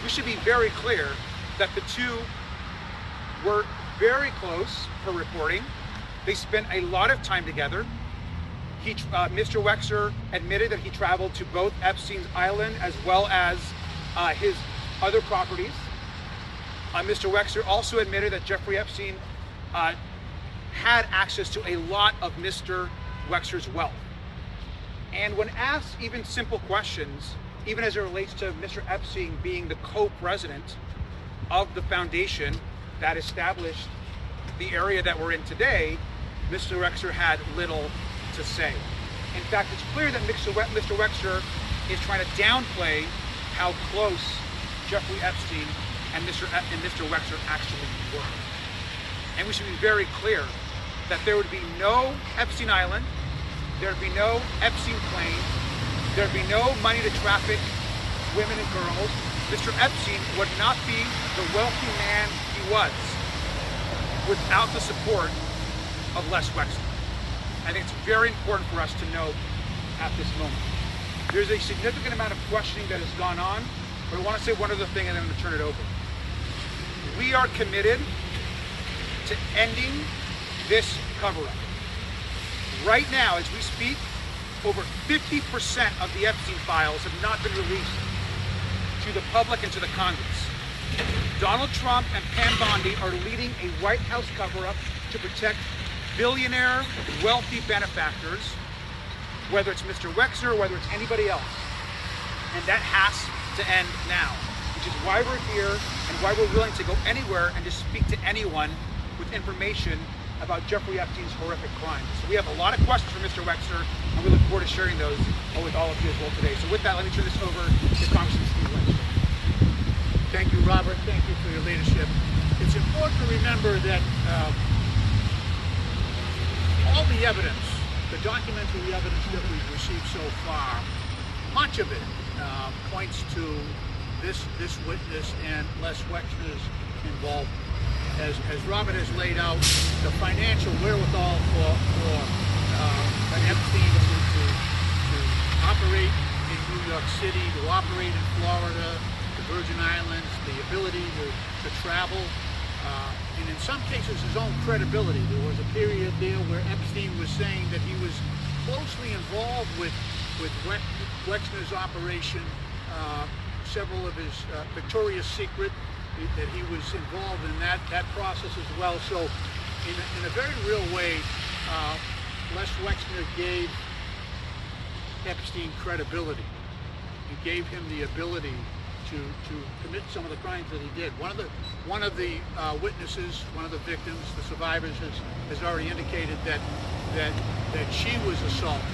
we should be very clear that the two were very close per reporting. They spent a lot of time together. Mr. Wexner admitted that he traveled to both Epstein's island as well as his other properties. Mr. Wexner also admitted that Jeffrey Epstein had access to a lot of Mr. Wexner's wealth. And when asked even simple questions, even as it relates to Mr. Epstein being the co-president of the foundation that established the area that we're in today, Mr. Wexner had little to say. In fact, it's clear that Mr. Wexner is trying to downplay how close Jeffrey Epstein and Mr. Wexner actually were. And we should be very clear that there would be no Epstein Island, there would be no Epstein plane, there would be no money to traffic women and girls. Mr. Epstein would not be the wealthy man he was without the support of Les Wexner. I think it's very important for us to note at this moment. There's a significant amount of questioning that has gone on, but I want to say one other thing and then I'm going to turn it over. We are committed to ending this cover-up. Right now, as we speak, over 50% of the Epstein files have not been released to the public and to the Congress. Donald Trump and Pam Bondi are leading a White House cover-up to protect billionaire, wealthy benefactors, whether it's Mr. Wexner or whether it's anybody else. And that has to end now, which is why we're here and why we're willing to go anywhere and just speak to anyone with information about Jeffrey Epstein's horrific crimes. So we have a lot of questions for Mr. Wexner, and we look forward to sharing those with all of you as well today. So with that, let me turn this over to Congressman Steve Lynch. Thank you, Robert. Thank you for your leadership. It's important to remember that all the evidence, the documentary evidence that we've received so far, much of it points to this witness and Les Wexner's involvement. As Robert has laid out, the financial wherewithal for Epstein to operate in New York City, to operate in Florida, the Virgin Islands, the ability to travel, and in some cases his own credibility. There was a period there where Epstein was saying that he was closely involved with Wexner's operation, several of his Victoria's Secret, that he was involved in that process as well. So in a very real way, Les Wexner gave Epstein credibility. He gave him the ability to commit some of the crimes that he did. One of the witnesses, one of the victims, the survivors, has already indicated that she was assaulted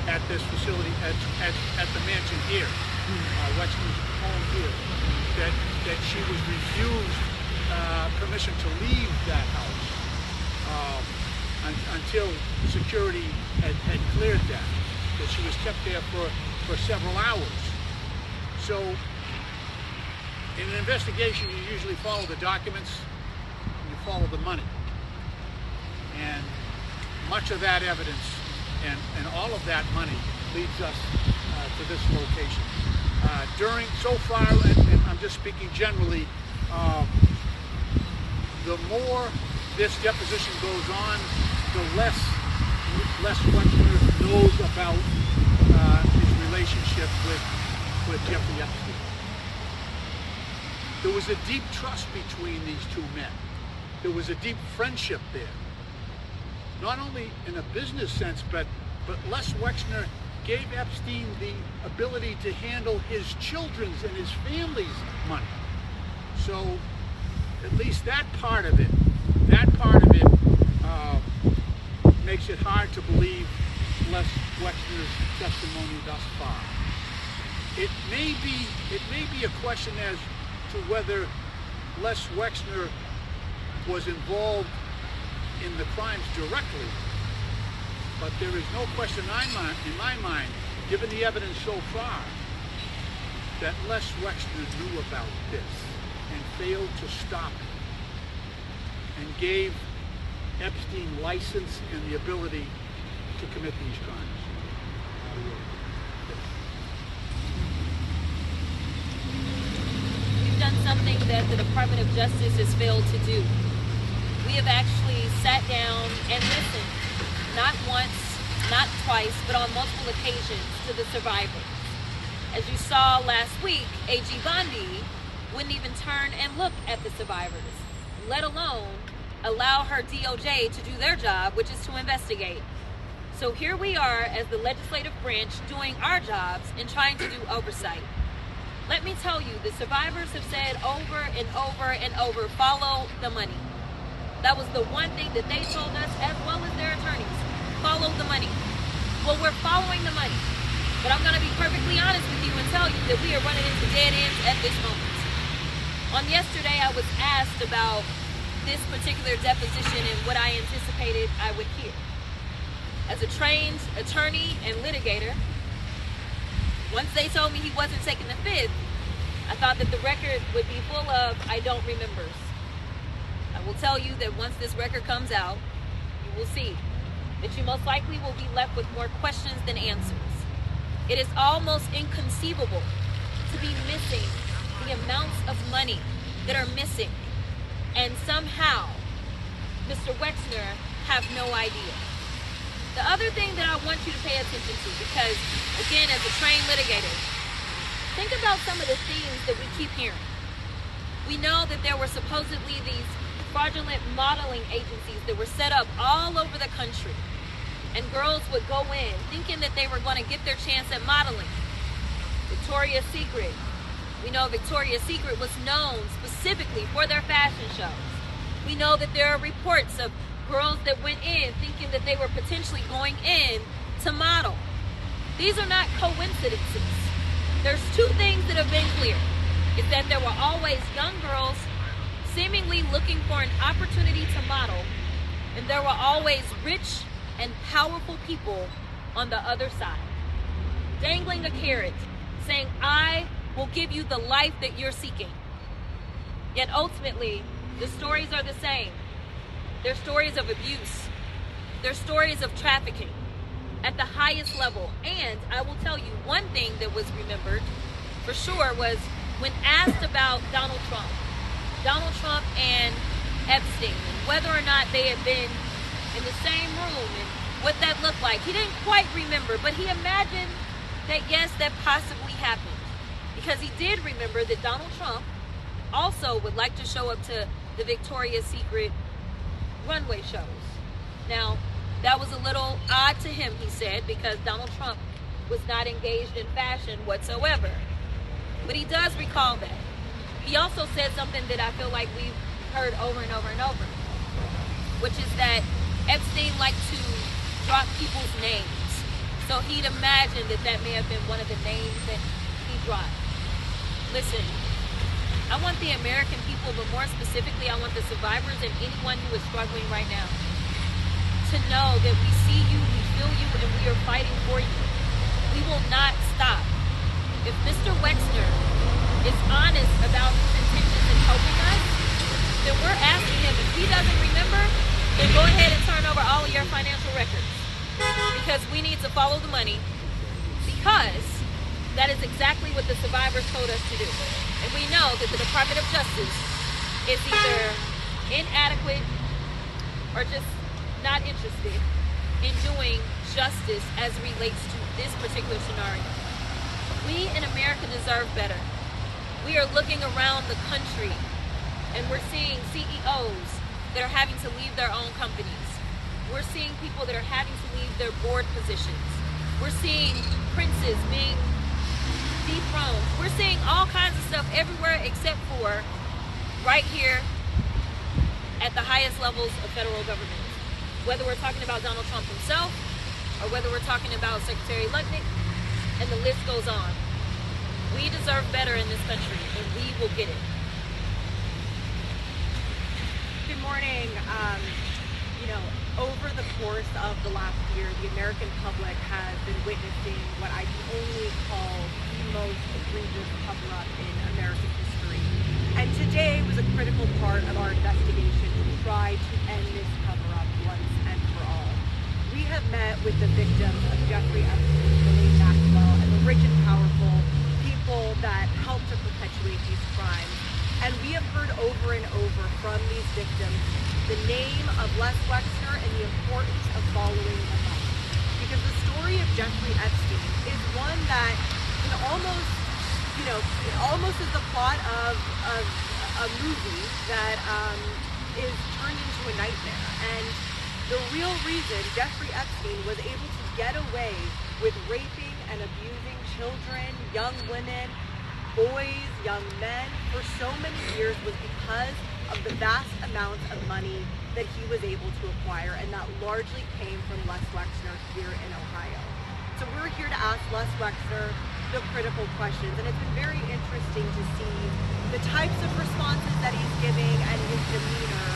at this facility, at the mansion here, Wexner's home here. That she was refused permission to leave that house until security had cleared that she was kept there for several hours. So in an investigation, you usually follow the documents and you follow the money. And much of that evidence and all of that money leads us to this location. So far, and I'm just speaking generally, the more this deposition goes on, the less Wexner knows about his relationship with Jeffrey Epstein. There was a deep trust between these two men. There was a deep friendship there. Not only in a business sense, but Les Wexner gave Epstein the ability to handle his children's and his family's money. So at least that part of it makes it hard to believe Les Wexner's testimony thus far. It may be a question as to whether Les Wexner was involved in the crimes directly. But there is no question in my mind, given the evidence so far, that Les Wexner knew about this and failed to stop it and gave Epstein license and the ability to commit these crimes. done something that the Department of Justice has failed to do. We have actually sat down and listened, not once, not twice, but on multiple occasions to the survivors. As you saw last week, A.G. Bondi wouldn't even turn and look at the survivors, let alone allow her DOJ to do their job, which is to investigate. So here we are as the legislative branch doing our jobs and trying to do oversight. Let me tell you, the survivors have said over and over and over, follow the money. That was the one thing that they told us, as well as their attorneys. Follow the money. Well, we're following the money. But I'm going to be perfectly honest with you and tell you that we are running into dead ends at this moment. On yesterday, I was asked about this particular deposition and what I anticipated I would hear. As a trained attorney and litigator, once they told me he wasn't taking the fifth, I thought that the record would be full of I don't remembers. I will tell you that once this record comes out, you will see that you most likely will be left with more questions than answers. It is almost inconceivable to be missing the amounts of money that are missing, and somehow Mr. Wexner have no idea. The other thing that I want you to pay attention to, because again, as a trained litigator, think about some of the themes that we keep hearing. We know that there were supposedly these fraudulent modeling agencies that were set up all over the country, and girls would go in thinking that they were going to get their chance at modeling. Victoria's Secret. We know Victoria's Secret was known specifically for their fashion shows. We know that there are reports of girls that went in thinking that they were potentially going in to model. These are not coincidences. There's two things that have been clear. Is that there were always young girls seemingly looking for an opportunity to model, and there were always rich and powerful people on the other side, dangling a carrot, saying, I will give you the life that you're seeking. Yet ultimately, the stories are the same. They're stories of abuse. They're stories of trafficking at the highest level. And I will tell you one thing that was remembered for sure was when asked about Donald Trump and Epstein, and whether or not they had been in the same room and what that looked like. He didn't quite remember, but he imagined that yes, that possibly happened, because he did remember that Donald Trump also would like to show up to the Victoria's Secret runway shows. Now, that was a little odd to him, he said, because Donald Trump was not engaged in fashion whatsoever. But he does recall that. He also said something that I feel like we've heard over and over and over, which is that Epstein liked to drop people's names. So he'd imagined that that may have been one of the names that he dropped. Listen, I want the American people, but more specifically, I want the survivors and anyone who is struggling right now to know that we see you, we feel you, and we are fighting for you. We will not stop. If Mr. Wexner is honest about his intentions in helping us, then we're asking him, if he doesn't remember, then go ahead and turn over all of your financial records. Because we need to follow the money, because that is exactly what the survivors told us to do. And we know that the Department of Justice is either inadequate or just not interested in doing justice as it relates to this particular scenario. We in America deserve better. We are looking around the country and we're seeing CEOs that are having to leave their own companies. We're seeing people that are having to leave their board positions. We're seeing princes being dethroned. We're seeing all kinds of stuff everywhere except for right here at the highest levels of federal government. Whether we're talking about Donald Trump himself or whether we're talking about Secretary Lutnick, and the list goes on. We deserve better in this country, and we will get it. Good morning. Over the course of the last year, the American public has been witnessing what I can only call the most egregious cover-up in American history. And today was a critical part of our investigation to try to end this cover-up once and for all. We have met with the victims of Jeffrey Epstein, Ghislaine Maxwell, and the rich and powerful people that helped to perpetuate these crimes. And we have heard over and over from these victims the name of Les Wexner and the importance of following him up. Because the story of Jeffrey Epstein is one that can almost, it almost is the plot of a movie that is turned into a nightmare. And the real reason Jeffrey Epstein was able to get away with raping and abusing children, young women, boys, young men for so many years was because of the vast amounts of money that he was able to acquire, and that largely came from Les Wexner here in Ohio. So we're here to ask Les Wexner the critical questions, and it's been very interesting to see the types of responses that he's giving and his demeanor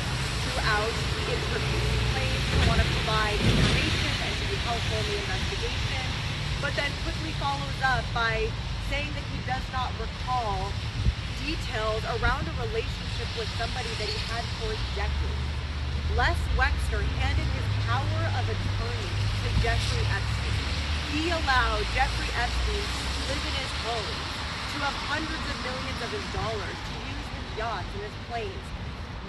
throughout the interview. He claims to want to provide information and to be helpful in the investigation, but then quickly follows up by saying that he does not recall details around a relationship with somebody that he had for decades. Les Wexner handed his power of attorney to Jeffrey Epstein. He allowed Jeffrey Epstein to live in his home, to have hundreds of millions of his dollars, to use his yachts and his planes.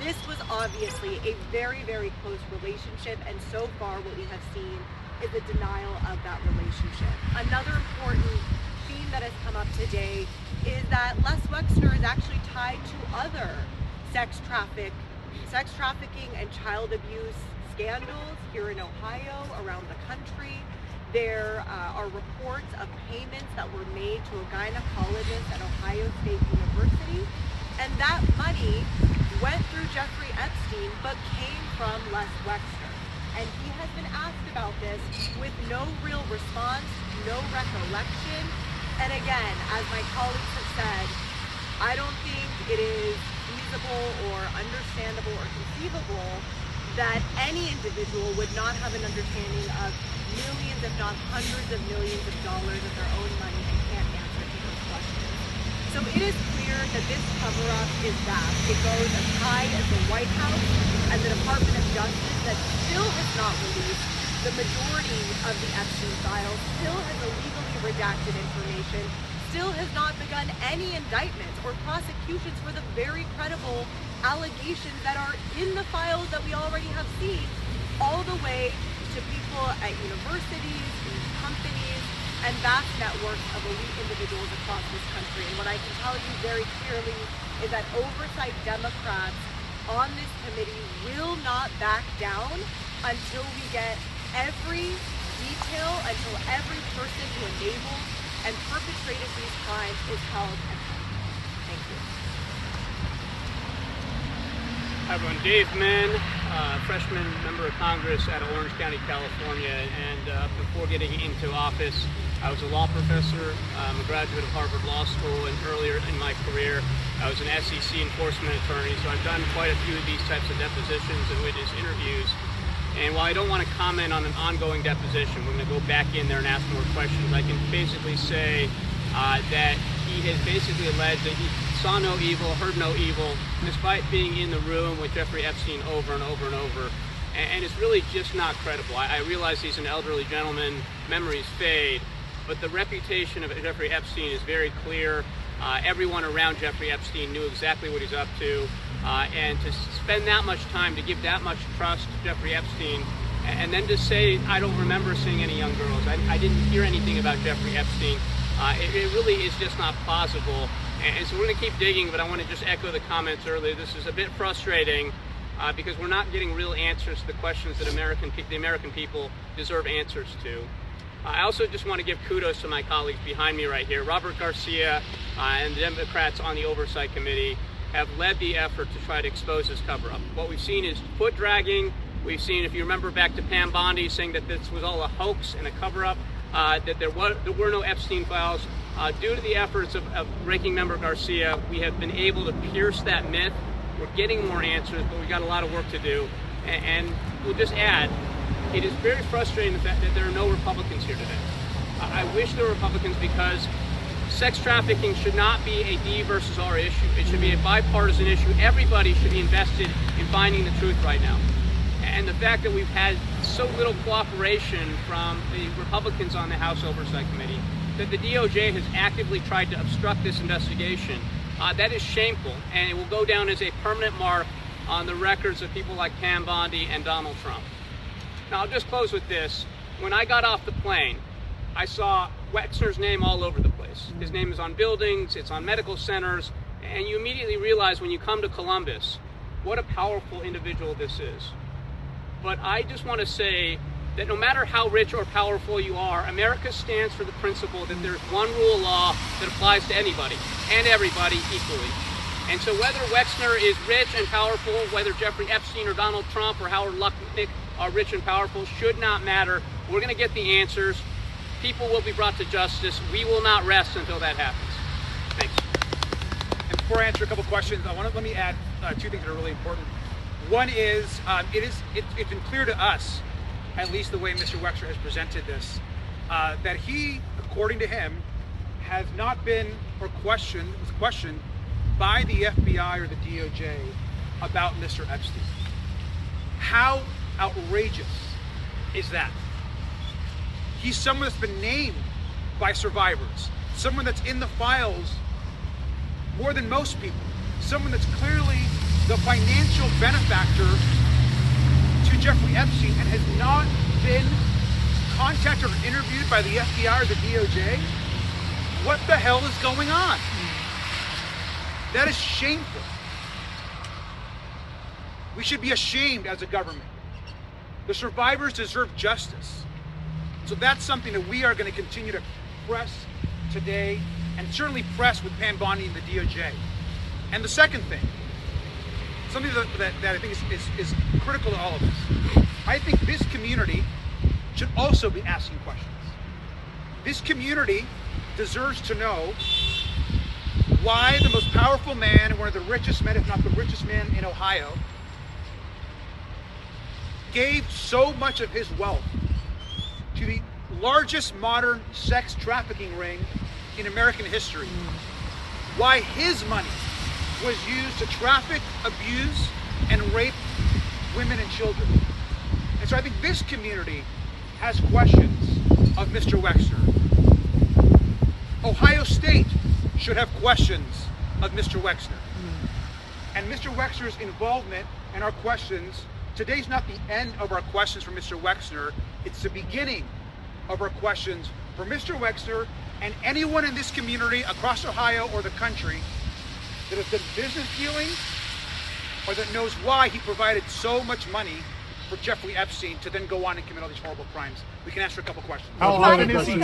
This was obviously a very, very close relationship, and so far what we have seen is a denial of that relationship. Another important theme that has come up today is that Les Wexner is actually tied to other sex trafficking and child abuse scandals here in Ohio, around the country. There are reports of payments that were made to a gynecologist at Ohio State University, and that money went through Jeffrey Epstein but came from Les Wexner. And he has been asked about this with no real response, no recollection. And again, as my colleagues have said, I don't think it is feasible or understandable or conceivable that any individual would not have an understanding of millions, if not hundreds of millions of dollars of their own money and can't answer to those questions. So it is clear that this cover-up is vast. It goes as high as the White House and the Department of Justice that still has not released the majority of the Epstein files, still has illegally redacted information, still has not begun any indictments or prosecutions for the very credible allegations that are in the files that we already have seen, all the way to people at universities, companies, and vast networks of elite individuals across this country. And what I can tell you very clearly is that oversight Democrats on this committee will not back down until we get every detail, until every person who enabled and perpetrated these crimes is held accountable. Thank you. Hi everyone, Dave Mann, freshman member of Congress out of Orange County, California, and before getting into office, I was a law professor. I'm a graduate of Harvard Law School, and earlier in my career, I was an SEC enforcement attorney, so I've done quite a few of these types of depositions and witness interviews. And while I don't want to comment on an ongoing deposition, we're going to go back in there and ask more questions. I can basically say that he has basically alleged that he saw no evil, heard no evil, despite being in the room with Jeffrey Epstein over and over and over. And it's really just not credible. I realize he's an elderly gentleman, memories fade, but the reputation of Jeffrey Epstein is very clear. Everyone around Jeffrey Epstein knew exactly what he's up to. And to spend that much time, to give that much trust to Jeffrey Epstein, and then to say, I don't remember seeing any young girls, I didn't hear anything about Jeffrey Epstein, it really is just not plausible. And so we're going to keep digging, but I want to just echo the comments earlier. This is a bit frustrating because we're not getting real answers to the questions that the American people deserve answers to. I also just want to give kudos to my colleagues behind me right here. Robert Garcia and the Democrats on the Oversight Committee have led the effort to try to expose this cover-up. What we've seen is foot dragging. We've seen, if you remember back to Pam Bondi saying that this was all a hoax and a cover-up, that there were no Epstein files. Due to the efforts of Ranking Member Garcia, we have been able to pierce that myth. We're getting more answers, but we've got a lot of work to do. And we'll just add, it is very frustrating the fact that there are no Republicans here today. I wish there were Republicans, because sex trafficking should not be a D versus R issue. It should be a bipartisan issue. Everybody should be invested in finding the truth right now. And the fact that we've had so little cooperation from the Republicans on the House Oversight Committee, that the DOJ has actively tried to obstruct this investigation, That is shameful, and it will go down as a permanent mark on the records of people like Pam Bondi and Donald Trump. Now, I'll just close with this. When I got off the plane, I saw Wexner's name all over the place. His name is on buildings, it's on medical centers, and you immediately realize when you come to Columbus what a powerful individual this is. But I just want to say that no matter how rich or powerful you are, America stands for the principle that there's one rule of law that applies to anybody and everybody equally. And so whether Wexner is rich and powerful, whether Jeffrey Epstein or Donald Trump or Howard Lutnick are rich and powerful, should not matter. We're going to get the answers. People will be brought to justice. We will not rest until that happens. Thanks. And before I answer a couple questions, let me add two things that are really important. One is, it's been clear to us, at least the way Mr. Wexner has presented this, that he, according to him, has not been was questioned by the FBI or the DOJ about Mr. Epstein. How outrageous is that? He's someone that's been named by survivors, someone that's in the files more than most people, someone that's clearly the financial benefactor to Jeffrey Epstein and has not been contacted or interviewed by the FBI or the DOJ. What the hell is going on? That is shameful. We should be ashamed as a government. The survivors deserve justice. So that's something that we are going to continue to press today, and certainly press with Pam Bondi and the DOJ. And the second thing, something that I think is critical to all of us, I think this community should also be asking questions. This community deserves to know why the most powerful man, one of the richest men, if not the richest man in Ohio, gave so much of his wealth to the largest modern sex trafficking ring in American history. Why his money was used to traffic, abuse, and rape women and children. And so I think this community has questions of Mr. Wexner. Ohio State should have questions of Mr. Wexner. And Mr. Wexner's involvement in our questions, today's not the end of our questions for Mr. Wexner, it's the beginning of our questions for Mr. Wexner and anyone in this community across Ohio or the country that has done business dealings or that knows why he provided so much money for Jeffrey Epstein to then go on and commit all these horrible crimes. We can answer a couple questions. How often is he? A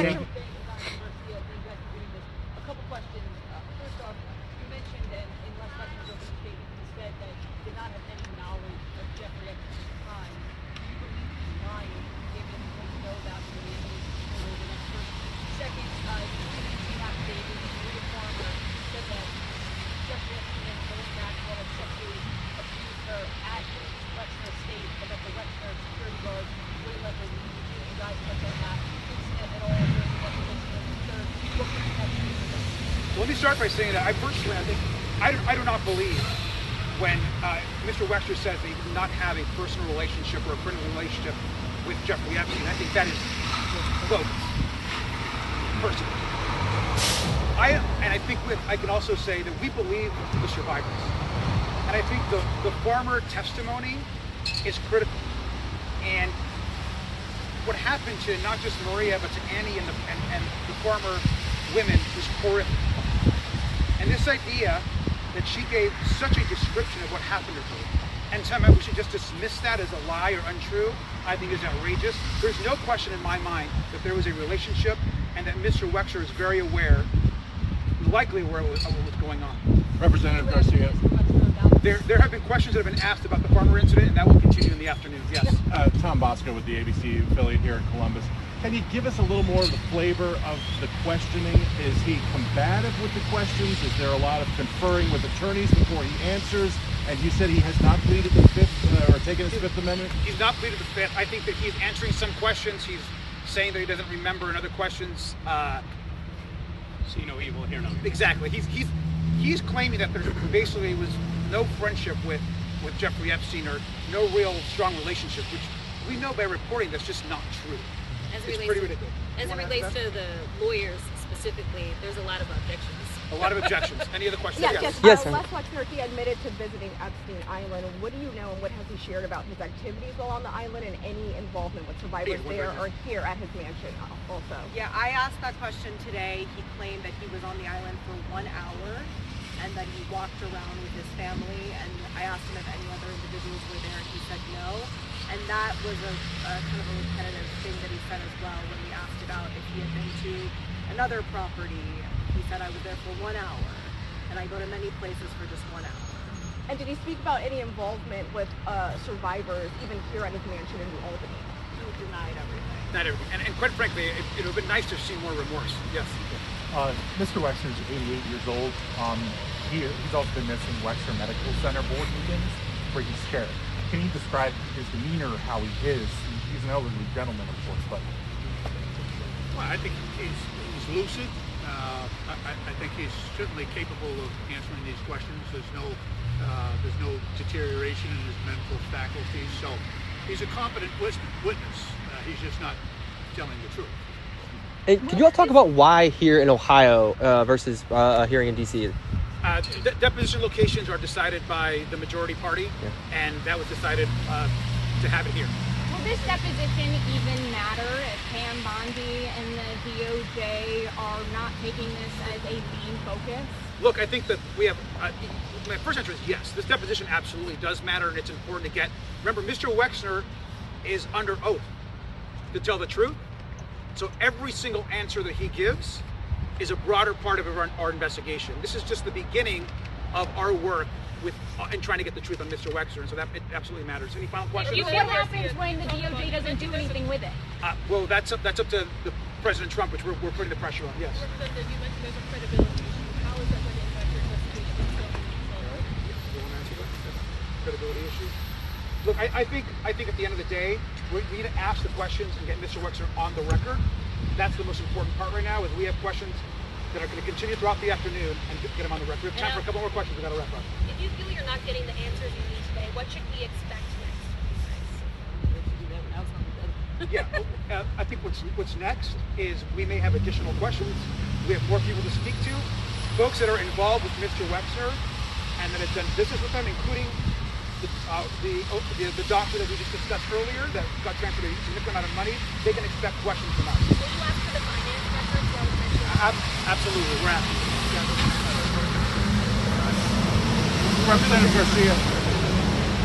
couple questions. First off, you mentioned in Les Wexner's opening statement, he said that he did not have any knowledge of Jeffrey Epstein's crime. Do you believe he's lying, given what you know about the next person? Second, you mentioned affidavit, Rita Farmer said that Jeffrey Epstein and Melinda Maxwell had sexually abused her at Wexner State, and that the Wexner security guards wouldn't let her leave. Do you guys touch on that incident at all during the deposition? And third, what could you have to do with this? Let me start by saying that I do not believe when Mr. Wexner says that he did not have a personal relationship or a friendly relationship with Jeffrey Epstein. I think that is bogus, personally. I can also say that we believe the survivors. And I think the Farmer testimony is critical. And what happened to not just Maria, but to Annie and the Farmer women was horrific. And this idea that she gave such a description of what happened to her, and somehow we should just dismiss that as a lie or untrue, I think is outrageous. There's no question in my mind that there was a relationship and that Mr. Wexner is very aware, likely aware of what was going on. Representative Garcia. There have been questions that have been asked about the Farmer incident, and that will continue in the afternoon. Yes. Tom Bosco with the ABC affiliate here in Columbus. Can you give us a little more of the flavor of the questioning? Is he combative with the questions? Is there a lot of conferring with attorneys before he answers? And you said he has not pleaded the Fifth or taken his Fifth Amendment? He's not pleaded the Fifth. I think that he's answering some questions. He's saying that he doesn't remember in other questions. See no evil, hear no evil. Exactly. He's claiming that there basically was no friendship with Jeffrey Epstein or no real strong relationship, which we know by reporting that's just not true. As it It's relates pretty to, ridiculous. as it relates to the lawyers specifically, there's a lot of objections A lot of objections. Any other questions? Yes. Yes, Les Wexner, he admitted to visiting Epstein Island. What do you know and what has he shared about his activities while on the island and any involvement with survivors there or here at his mansion also? Yeah, I asked that question today. He claimed that he was on the island for 1 hour and that he walked around with his family, and I asked him if any other individuals were there and he said no. And that was a kind of a repetitive thing that he said as well when we asked about if he had been to another property. He said, I was there for 1 hour, and I go to many places for just 1 hour. And did he speak about any involvement with survivors, even here at his mansion in New Albany? He denied everything. Not everything. And quite frankly, it would have been nice to see more remorse. Yes. Mr. Wexner is 88 years old. He's also been missing Wexner Medical Center board meetings where he's scared. Can you describe his demeanor, how he is? He's an elderly gentleman, of course, but... Well, I think he's lucid. I think he's certainly capable of answering these questions. There's no deterioration in his mental faculties, so he's a competent witness. He's just not telling the truth. Hey, could you all talk about why here in Ohio versus hearing in D.C.? Deposition locations are decided by the majority party, and that was decided to have it here. Will this deposition even matter if Pam Bondi and the DOJ are not taking this as a main focus? Look, I think that we have, my first answer is yes. This deposition absolutely does matter, and it's important to get. Remember, Mr. Wexner is under oath to tell the truth. So every single answer that he gives is a broader part of our investigation. This is just the beginning of our work with in trying to get the truth on Mr. Wexner, and so that it absolutely matters. Any final questions? What happens when the DOJ doesn't do anything with it? Well, that's up to the President Trump, which we're putting the pressure on. Yes. Representative, you mentioned there's a credibility issue. How is that going to impact your investigation forward? You want to answer that? Credibility issue. Look, I think at the end of the day, we need to ask the questions and get Mr. Wexner on the record. That's the most important part right now. Is we have questions that are going to continue throughout the afternoon and get him on the record. We have time for a couple more questions. We got to wrap up. If you feel you're not getting the answers you need today, what should we expect next? I think what's next is we may have additional questions. We have more people to speak to, folks that are involved with Mr. Wexner and that have done business with him, including the doctor that we just discussed earlier that got transferred a significant amount of money. They can expect questions from us. Will you ask for the finance records while we mention? Absolutely, we're asking.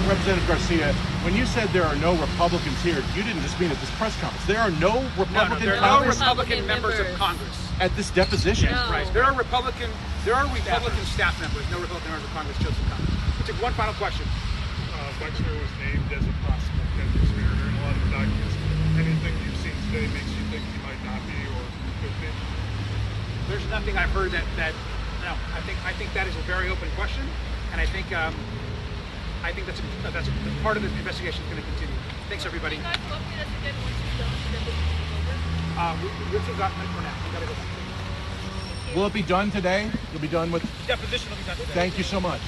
Representative Garcia, when you said there are no Republicans here, you didn't just mean at this press conference. There are no Republican there are no Republican members of Congress at this deposition. No. Right. There are Republican staff members, no Republican members of Congress chosen Congress. We'll take one final question. Wexner was named as a possible conspirator in a lot of the documents. Anything you've seen today makes you think he might not be or could be? There's nothing I've heard that no. I think that is a very open question, and I think that's a part of the investigation is going to continue. Thanks, everybody. Can you guys update us again once you've done the deposition over? We've got it for now. We got to go back. Will it be done today? You'll be done with Deposition will be done today. Thank you so much.